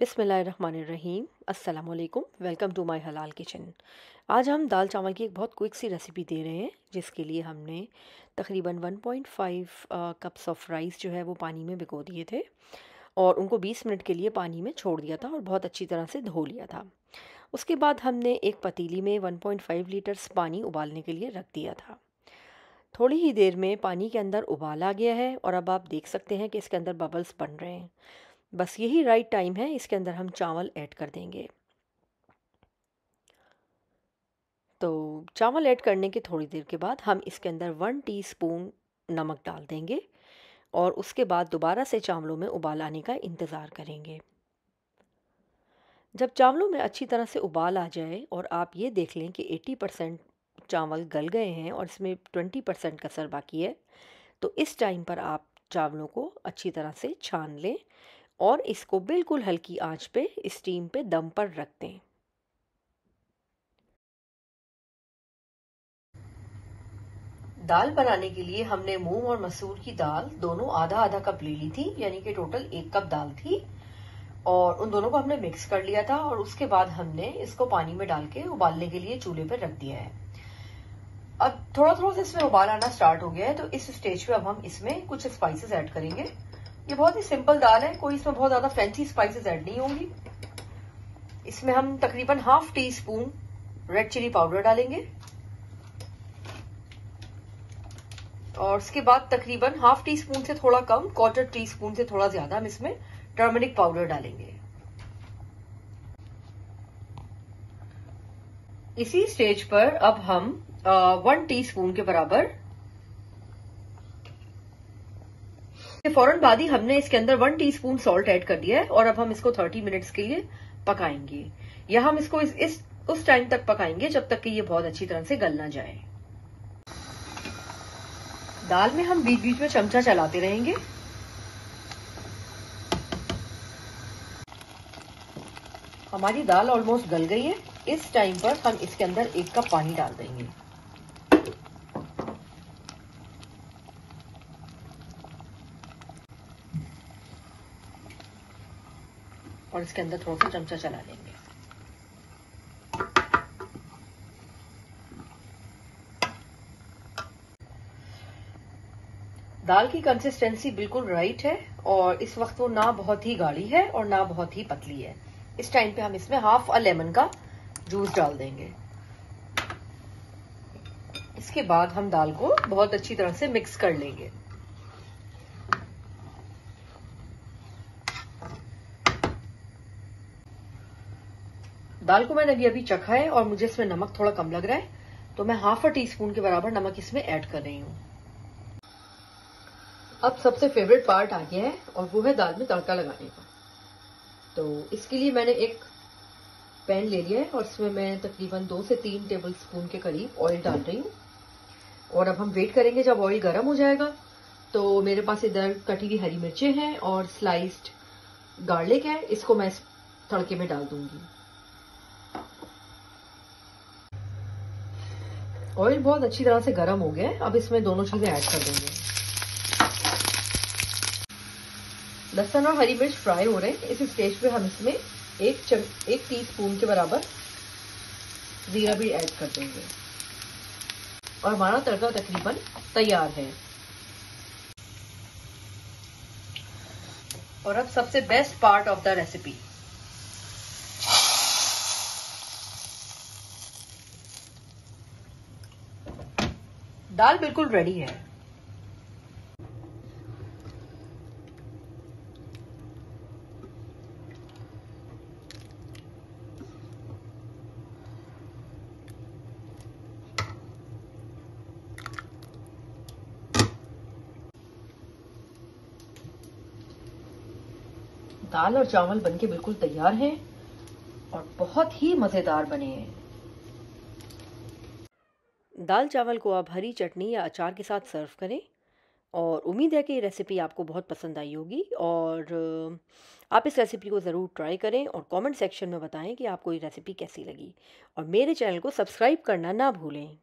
बिस्मिल्लाहिर्रहमानिर्रहीम। अस्सलामुअलैकुम। Welcome to my हलाल किचन। आज हम दाल चावल की एक बहुत क्विक सी रेसिपी दे रहे हैं, जिसके लिए हमने तकरीबन 1.5 कप्स ऑफ राइस जो है वो पानी में भिगो दिए थे और उनको 20 मिनट के लिए पानी में छोड़ दिया था और बहुत अच्छी तरह से धो लिया था। उसके बाद हमने एक पतीली में 1.5 लीटर्स पानी उबालने के लिए रख दिया था। थोड़ी ही देर में पानी के अंदर उबाल आ गया है और अब आप देख सकते हैं कि इसके अंदर बबल्स बन रहे हैं। बस यही राइट टाइम है, इसके अंदर हम चावल ऐड कर देंगे। तो चावल ऐड करने के थोड़ी देर के बाद हम इसके अंदर 1 टीस्पून नमक डाल देंगे और उसके बाद दोबारा से चावलों में उबाल आने का इंतज़ार करेंगे। जब चावलों में अच्छी तरह से उबाल आ जाए और आप ये देख लें कि 80% चावल गल गए हैं और इसमें 20% कसर बाकी है, तो इस टाइम पर आप चावलों को अच्छी तरह से छान लें और इसको बिल्कुल हल्की आंच पे स्टीम पे दम पर रख दें। दाल बनाने के लिए हमने मूंग और मसूर की दाल दोनों आधा आधा कप ले ली थी, यानी कि टोटल 1 कप दाल थी और उन दोनों को हमने मिक्स कर लिया था और उसके बाद हमने इसको पानी में डाल के उबालने के लिए चूल्हे पर रख दिया है। अब थोड़ा थोड़ा सा इसमें उबाल आना स्टार्ट हो गया है, तो इस स्टेज पे अब हम इसमें कुछ स्पाइसेस ऐड करेंगे। ये बहुत ही सिंपल दाल है, कोई इसमें बहुत ज्यादा फैंसी स्पाइसेस ऐड नहीं होंगी। इसमें हम तकरीबन half teaspoon red chilli powder डालेंगे और उसके बाद तकरीबन हाफ टी स्पून से थोड़ा कम, क्वार्टर टी स्पून से थोड़ा ज्यादा हम इसमें टर्मरिक पाउडर डालेंगे। इसी स्टेज पर अब हम 1 टीस्पून के बराबर, फौरन बाद ही हमने इसके अंदर 1 टीस्पून सॉल्ट ऐड कर दिया है और अब हम इसको 30 मिनट्स के लिए पकाएंगे। या हम इसको उस टाइम तक पकाएंगे जब तक कि ये बहुत अच्छी तरह से गल ना जाए। दाल में हम बीच बीच में चमचा चलाते रहेंगे। हमारी दाल ऑलमोस्ट गल गई है। इस टाइम पर हम इसके अंदर 1 कप पानी डाल देंगे। और इसके अंदर थोड़ा सा चमचा चला लेंगे। दाल की कंसिस्टेंसी बिल्कुल राइट है और इस वक्त वो ना बहुत ही गाढ़ी है और ना बहुत ही पतली है। इस टाइम पे हम इसमें हाफ अ लेमन का जूस डाल देंगे। इसके बाद हम दाल को बहुत अच्छी तरह से मिक्स कर लेंगे। दाल को मैंने अभी चखा है और मुझे इसमें नमक थोड़ा कम लग रहा है, तो मैं हाफ अ टीस्पून के बराबर नमक इसमें ऐड कर रही हूँ। अब सबसे फेवरेट पार्ट आ गया है और वो है दाल में तड़का लगाने का। तो इसके लिए मैंने एक पैन ले लिया है और इसमें मैं तकरीबन 2 से 3 टेबल स्पून के करीब ऑयल डाल रही हूँ और अब हम वेट करेंगे जब ऑयल गर्म हो जाएगा। तो मेरे पास इधर कटी हुई हरी मिर्चें हैं और स्लाइस्ड गार्लिक है, इसको मैं इस तड़के में डाल दूंगी। ऑयल बहुत अच्छी तरह से गर्म हो गया है, अब इसमें दोनों चीजें ऐड कर देंगे। लहसुन और हरी मिर्च फ्राई हो रहे हैं। इस स्टेज पे हम इसमें एक टीस्पून के बराबर जीरा भी ऐड कर देंगे और हमारा तड़का तकरीबन तैयार है। और अब सबसे best part of the recipe, दाल बिल्कुल रेडी है। दाल और चावल बनके बिल्कुल तैयार हैं और बहुत ही मजेदार बने हैं। दाल चावल को आप हरी चटनी या अचार के साथ सर्व करें और उम्मीद है कि ये रेसिपी आपको बहुत पसंद आई होगी और आप इस रेसिपी को ज़रूर ट्राई करें और कमेंट सेक्शन में बताएं कि आपको ये रेसिपी कैसी लगी और मेरे चैनल को सब्सक्राइब करना ना भूलें।